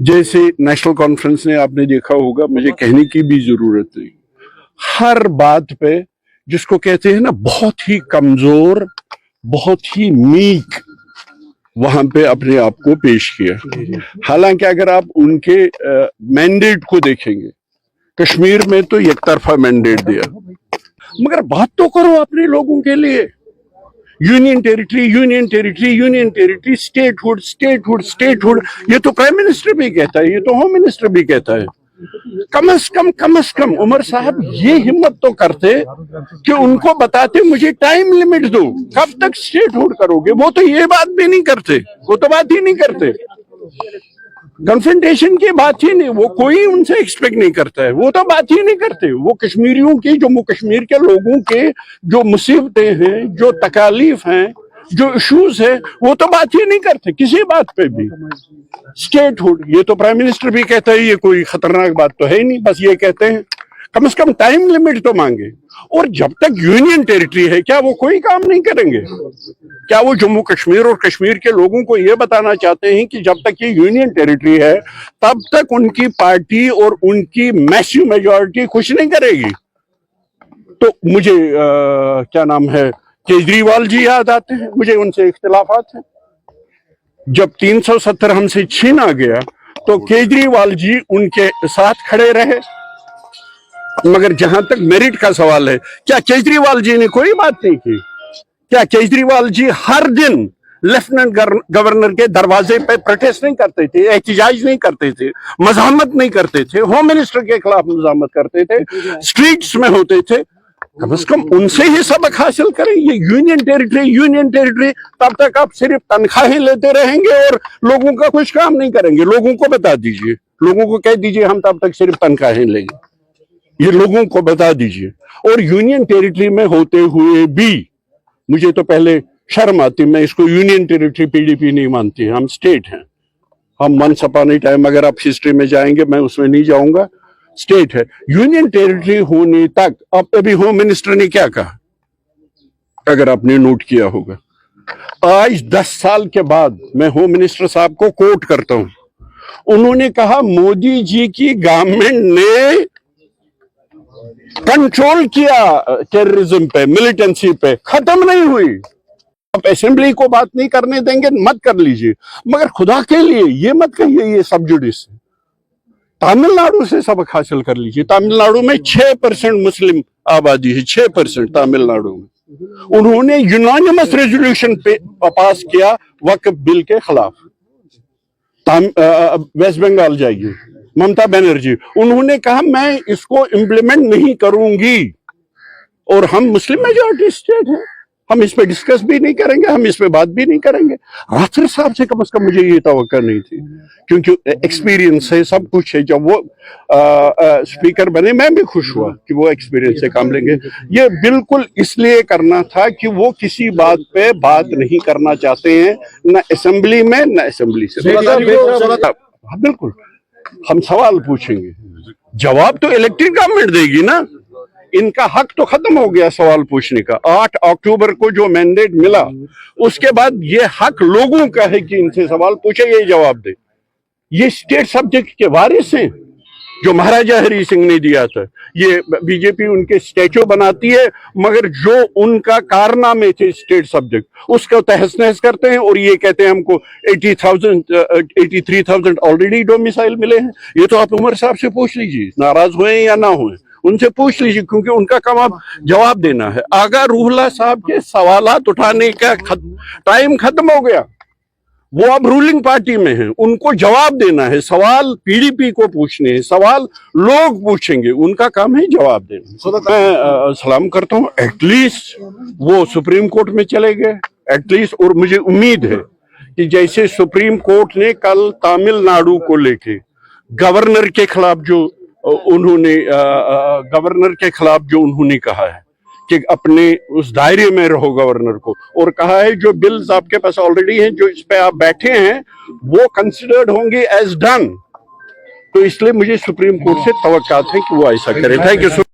जैसे national conference ने आपने देखा होगा, मुझे कहने की भी जरूरत नहीं, हर बात पे जिसको कहते हैं ना बहुत ही कमजोर, बहुत ही मीक, वहां पे अपने आप को पेश किया। हालांकि अगर आप उनके मैंडेट को देखेंगे, कश्मीर में तो एक तरफा मैंडेट दिया, मगर बात तो करो अपने लोगों के लिए। Union territory, union territory, union territory, statehood, statehood, statehood, ये तो प्राइम मिनिस्टर भी कहता है, ये तो होम मिनिस्टर भी कहता है। कम से कम उमर साहब ये हिम्मत तो करते कि उनको बताते मुझे टाइम लिमिट दो, कब तक स्टेटहुड करोगे। वो तो ये बात भी नहीं करते, वो तो बात ही नहीं करते, कन्फ्रंटेशन की बात ही नहीं, वो कोई उनसे एक्सपेक्ट नहीं करता है, वो तो बात ही नहीं करते। वो कश्मीरियों की, जम्मू कश्मीर के लोगों के जो मुसीबतें हैं, जो तकालीफ हैं, जो इश्यूज है, वो तो बात ही नहीं करते किसी बात पे भी। स्टेटहुड, ये तो प्राइम मिनिस्टर भी कहता है, ये कोई खतरनाक बात तो है ही नहीं, बस ये कहते हैं कम से कम टाइम लिमिट तो मांगे। और जब तक यूनियन टेरिटरी है, क्या वो कोई काम नहीं करेंगे? क्या वो जम्मू कश्मीर और कश्मीर के लोगों को ये बताना चाहते हैं कि जब तक ये यूनियन टेरिटरी है तब तक उनकी पार्टी और उनकी मैसिव मेजॉरिटी कुछ नहीं करेगी? तो मुझे क्या नाम है, केजरीवाल जी याद आते हैं, मुझे उनसे इख्तिलाफात हैं। जब 370 हमसे छीना गया तो केजरीवाल जी उनके साथ खड़े रहे, मगर जहां तक मेरिट का सवाल है, क्या केजरीवाल जी ने कोई बात नहीं की? क्या केजरीवाल जी हर दिन लेफ्टिनेंट गवर्नर के दरवाजे पे प्रोटेस्ट नहीं करते थे, एहतजाज नहीं करते थे, मज़ाहमत नहीं करते थे, होम मिनिस्टर के खिलाफ मज़ाहमत करते थे, स्ट्रीट्स में होते थे? कम से कम उनसे ही सबक हासिल करें। ये यूनियन टेरिटरी, तब तक आप सिर्फ तनख्वाहें लेते रहेंगे और लोगों का कुछ काम नहीं करेंगे। लोगों को बता दीजिए, लोगों को कह दीजिए हम तब तक सिर्फ तनख्वाहें लेंगे, ये लोगों को बता दीजिए। और यूनियन टेरिटरी में होते हुए भी मुझे तो पहले शर्म आती, मैं इसको यूनियन टेरिटरी पीडीपी नहीं मानती, हम स्टेट हैं। हम वंस अपॉन ए टाइम, अगर आप हिस्ट्री में जाएंगे, मैं उसमें नहीं जाऊंगा, स्टेट है। यूनियन टेरिटरी होने तक अब अभी होम मिनिस्टर ने क्या कहा, अगर आपने नोट किया होगा, आज 10 साल के बाद मैं होम मिनिस्टर साहब को कोट करता हूं, उन्होंने कहा मोदी जी की गवर्नमेंट ने कंट्रोल किया टेररिज्म पे, मिलिटेंसी पे, खत्म नहीं हुई। आप असेंबली को बात नहीं करने देंगे, मत कर लीजिए, मगर खुदा के लिए ये मत कहिए ये सब जुडिस है। तमिलनाडु से सबक हासिल कर लीजिए। तमिलनाडु में 6% मुस्लिम आबादी है, 6% तमिलनाडु में। उन्होंने यूनानिमस रेजोल्यूशन पे पास किया वक्फ बिल के खिलाफ। वेस्ट बंगाल जाइए, ममता बनर्जी, उन्होंने कहा मैं इसको इम्प्लीमेंट नहीं करूंगी। और हम मुस्लिम मेजॉरिटी स्टेट हैं, हम इस पे डिस्कस भी नहीं करेंगे, हम इस पे बात भी नहीं करेंगे। राठौर साहब से कम मुझे ये तवक्को नहीं थी, क्योंकि एक्सपीरियंस है, सब कुछ है। जब वो स्पीकर बने, मैं भी खुश हुआ कि वो एक्सपीरियंस से काम लेंगे। ये बिल्कुल इसलिए करना था कि वो किसी बात पे बात नहीं करना चाहते हैं, न असेंबली में न असेंबली से। हाँ बिल्कुल, हम सवाल पूछेंगे, जवाब तो इलेक्टेड गवर्नमेंट देगी ना। इनका हक तो खत्म हो गया सवाल पूछने का। 8 अक्टूबर को जो मैंडेट मिला, उसके बाद ये हक लोगों का है कि इनसे सवाल पूछे, ये जवाब दे। ये स्टेट सब्जेक्ट के वारिस हैं जो महाराजा हरि सिंह ने दिया था। ये बीजेपी उनके स्टैचू बनाती है, मगर जो उनका कारनामे थे स्टेट सब्जेक्ट, उसका तहस नहस करते हैं और ये कहते हैं हमको 83,000 ऑलरेडी डोमिसाइल मिले हैं। ये तो आप उमर साहब से पूछ लीजिए, नाराज हुए या ना हुए, उनसे पूछ लीजिए, क्योंकि उनका काम अब जवाब देना है। आगा रूहुल्लाह साहब के सवालात उठाने का टाइम खत्म हो गया। वो अब रूलिंग पार्टी में हैं, उनको जवाब देना है। सवाल पीडीपी को पूछने हैं, सवाल लोग पूछेंगे, उनका काम है जवाब देना। मैं सलाम करता हूँ, एटलीस्ट वो सुप्रीम कोर्ट में चले गए, एटलीस्ट। और मुझे उम्मीद है कि जैसे सुप्रीम कोर्ट ने कल तमिलनाडु को लेके गवर्नर के खिलाफ जो उन्होंने कहा है कि अपने उस दायरे में रहो गवर्नर को, और कहा है जो बिल्स आपके पास ऑलरेडी हैं, जो इस पे आप बैठे हैं, वो कंसिडर्ड होंगे एज डन। तो इसलिए मुझे सुप्रीम कोर्ट से तवक्कात है कि वो ऐसा करे। Thank you.